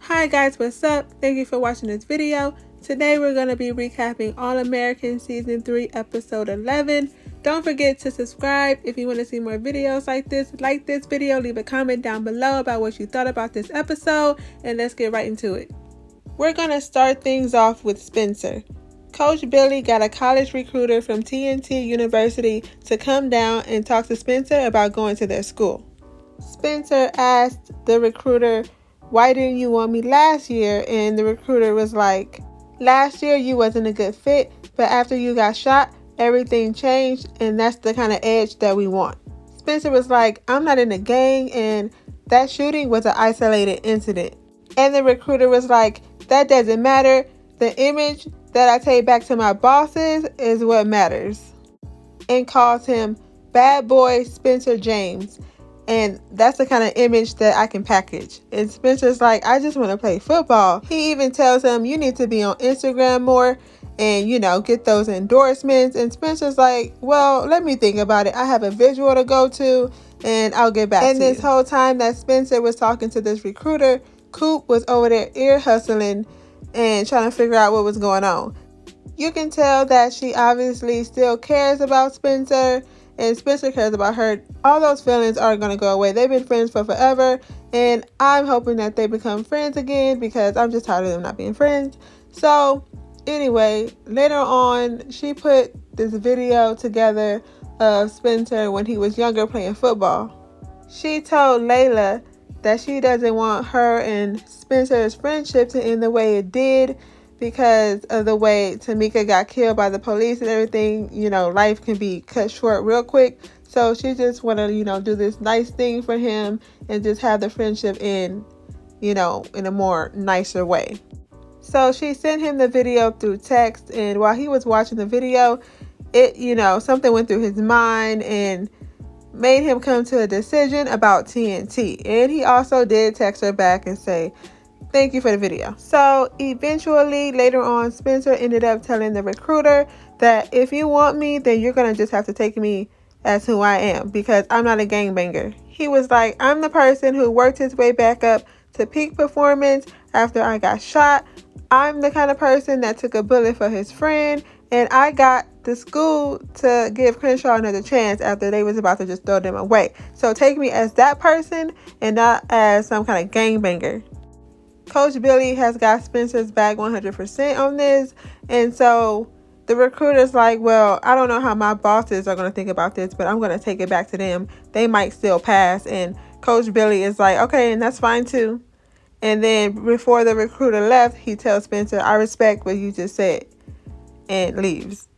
Hi guys, what's up? Thank you for watching this video. Today we're going to be recapping All American Season 3 Episode 11. Don't forget to subscribe if you want to see more videos like this. Like this video, leave a comment down below about what you thought about this episode, and let's get right into it. We're going to start things off with Spencer. Coach Billy got a college recruiter from TNT University to come down and talk to Spencer about going to their school. Spencer asked the recruiter, "Why didn't you want me last year?" And the recruiter was like, "Last year you wasn't a good fit, but after you got shot, everything changed, and that's the kind of edge that we want." Spencer was like, "I'm not in a gang, and that shooting was an isolated incident." And the recruiter was like, "That doesn't matter. The image that I take back to my bosses is what matters." And calls him Bad Boy Spencer James. And that's the kind of image that I can package. And Spencer's like, "I just want to play football." He even tells him, "You need to be on Instagram more and, get those endorsements." And Spencer's like, "Well, let me think about it. I have a visual to go to and I'll get back to you." And this whole time that Spencer was talking to this recruiter, Coop was over there ear hustling and trying to figure out what was going on. You can tell that she obviously still cares about Spencer, and Spencer cares about her. All those feelings aren't going to go away. They've been friends for forever, and I'm hoping that they become friends again because I'm just tired of them not being friends. So anyway, later on, she put this video together of Spencer when he was younger playing football. She told Layla that she doesn't want her and Spencer's friendship to end the way it did because of the way Tamika got killed by the police and everything. Life can be cut short real quick. So she just want to, do this nice thing for him and just have the friendship end, in a more nicer way. So she sent him the video through text, and while he was watching the video, something went through his mind and made him come to a decision about TNT. And he also did text her back and say, "Thank you for the video." So eventually, later on, Spencer ended up telling the recruiter that if you want me, then you're going to just have to take me as who I am because I'm not a gangbanger. He was like, "I'm the person who worked his way back up to peak performance after I got shot. I'm the kind of person that took a bullet for his friend, and I got the school to give Crenshaw another chance after they was about to just throw them away. So take me as that person and not as some kind of gangbanger." Coach Billy has got Spencer's back 100% on this. And so the recruiter's like, "Well, I don't know how my bosses are going to think about this, but I'm going to take it back to them. They might still pass." And Coach Billy is like, "Okay, and that's fine too." And then before the recruiter left, he tells Spencer, "I respect what you just said," and leaves.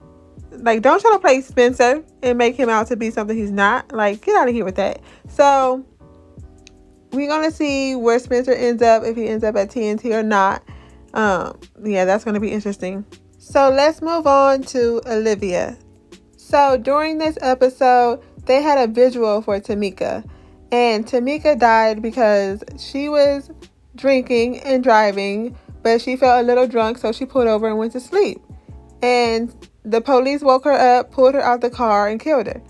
Like, don't try to play Spencer and make him out to be something he's not. Like, get out of here with that. So we're going to see where Spencer ends up, if he ends up at TNT or not. That's going to be interesting. So let's move on to Olivia. So during this episode, they had a visual for Tamika. And Tamika died because she was drinking and driving, but she felt a little drunk, so she pulled over and went to sleep. And the police woke her up, pulled her out the car, and killed her.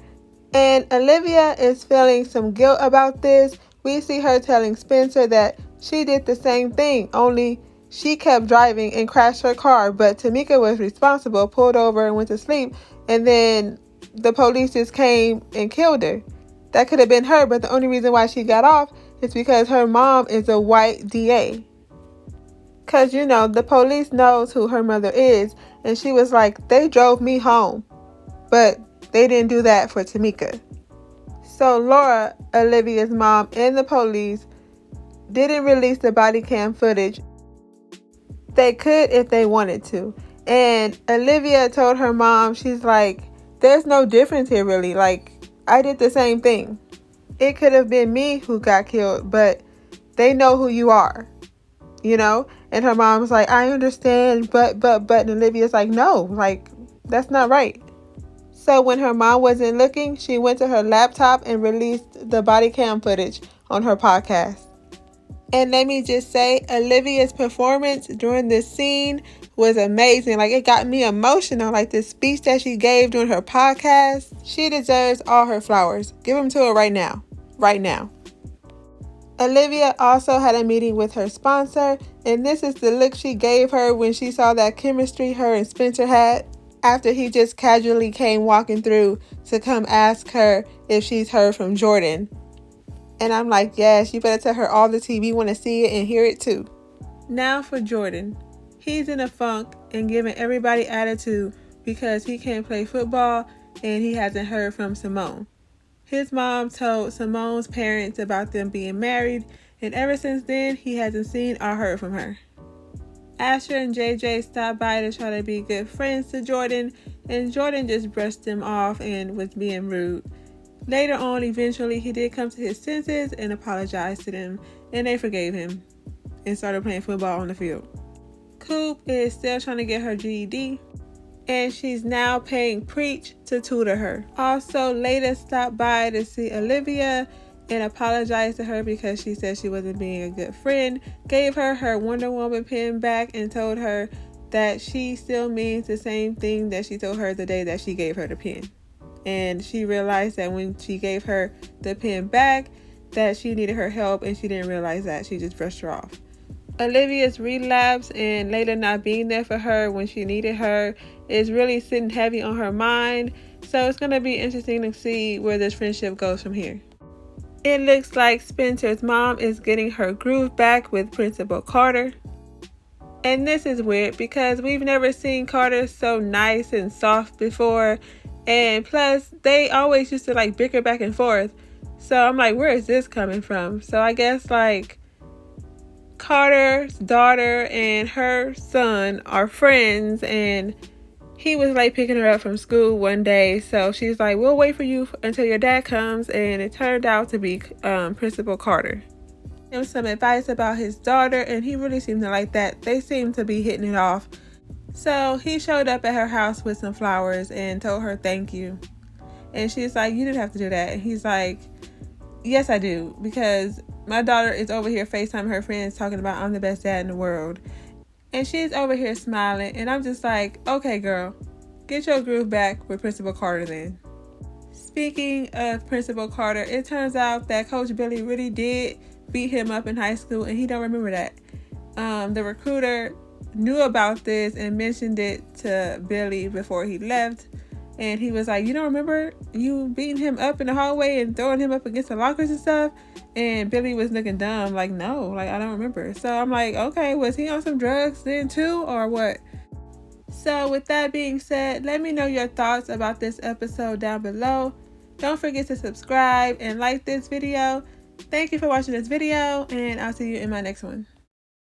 And Olivia is feeling some guilt about this. We see her telling Spencer that she did the same thing, only she kept driving and crashed her car, but Tamika was responsible, pulled over and went to sleep, and then the police just came and killed her. That could have been her, but the only reason why she got off is because her mom is a white DA. Because, the police knows who her mother is, and she was like, "They drove me home, but they didn't do that for Tamika." So Laura, Olivia's mom, and the police didn't release the body cam footage. They could if they wanted to. And Olivia told her mom, she's like, "There's no difference here really. Like, I did the same thing. It could have been me who got killed, but they know who you are." And her mom was like, "I understand, but, and Olivia's like, "No, like, that's not right." So when her mom wasn't looking, she went to her laptop and released the body cam footage on her podcast. And let me just say, Olivia's performance during this scene was amazing. Like, it got me emotional. Like, the speech that she gave during her podcast, she deserves all her flowers. Give them to her right now. Right now. Olivia also had a meeting with her sponsor, and this is the look she gave her when she saw that chemistry her and Spencer had after he just casually came walking through to come ask her if she's heard from Jordan. And I'm like, yes, you better tell her all the tea. We want to see it and hear it too. Now for Jordan. He's in a funk and giving everybody attitude because he can't play football and he hasn't heard from Simone. His mom told Simone's parents about them being married, and ever since then, he hasn't seen or heard from her. Asher and JJ stopped by to try to be good friends to Jordan, and Jordan just brushed them off and was being rude. Later on, eventually, he did come to his senses and apologized to them, and they forgave him and started playing football on the field. Coop is still trying to get her GED, and she's now paying Preach to tutor her. Also, Layla stopped by to see Olivia and apologized to her because she said she wasn't being a good friend, gave her her Wonder Woman pen back, and told her that she still means the same thing that she told her the day that she gave her the pen. And she realized that when she gave her the pen back, that she needed her help, and she didn't realize that. She just brushed her off. Olivia's relapse and Layla not being there for her when she needed her is really sitting heavy on her mind. So it's going to be interesting to see where this friendship goes from here. It looks like Spencer's mom is getting her groove back with Principal Carter. And this is weird because we've never seen Carter so nice and soft before. And plus, they always used to like bicker back and forth. So I'm like, where is this coming from? So I guess like Carter's daughter and her son are friends, and he was like picking her up from school one day. So she's like, we'll wait for you until your dad comes. And it turned out to be Principal Carter. Him some advice about his daughter, and he really seemed to like that. They seemed to be hitting it off. So he showed up at her house with some flowers and told her thank you. And she's like, you didn't have to do that. And he's like, yes, I do, because my daughter is over here FaceTiming her friends talking about I'm the best dad in the world. And she's over here smiling. And I'm just like, okay, girl, get your groove back with Principal Carter then. Speaking of Principal Carter, it turns out that Coach Billy really did beat him up in high school, and he don't remember that. The recruiter knew about this and mentioned it to Billy before he left. And he was like, you don't remember you beating him up in the hallway and throwing him up against the lockers and stuff? And Billy was looking dumb, like, no, like, I don't remember. So I'm like, okay, was he on some drugs then too, or what? So with that being said, let me know your thoughts about this episode down below. Don't forget to subscribe and like this video. Thank you for watching this video, and I'll see you in my next one.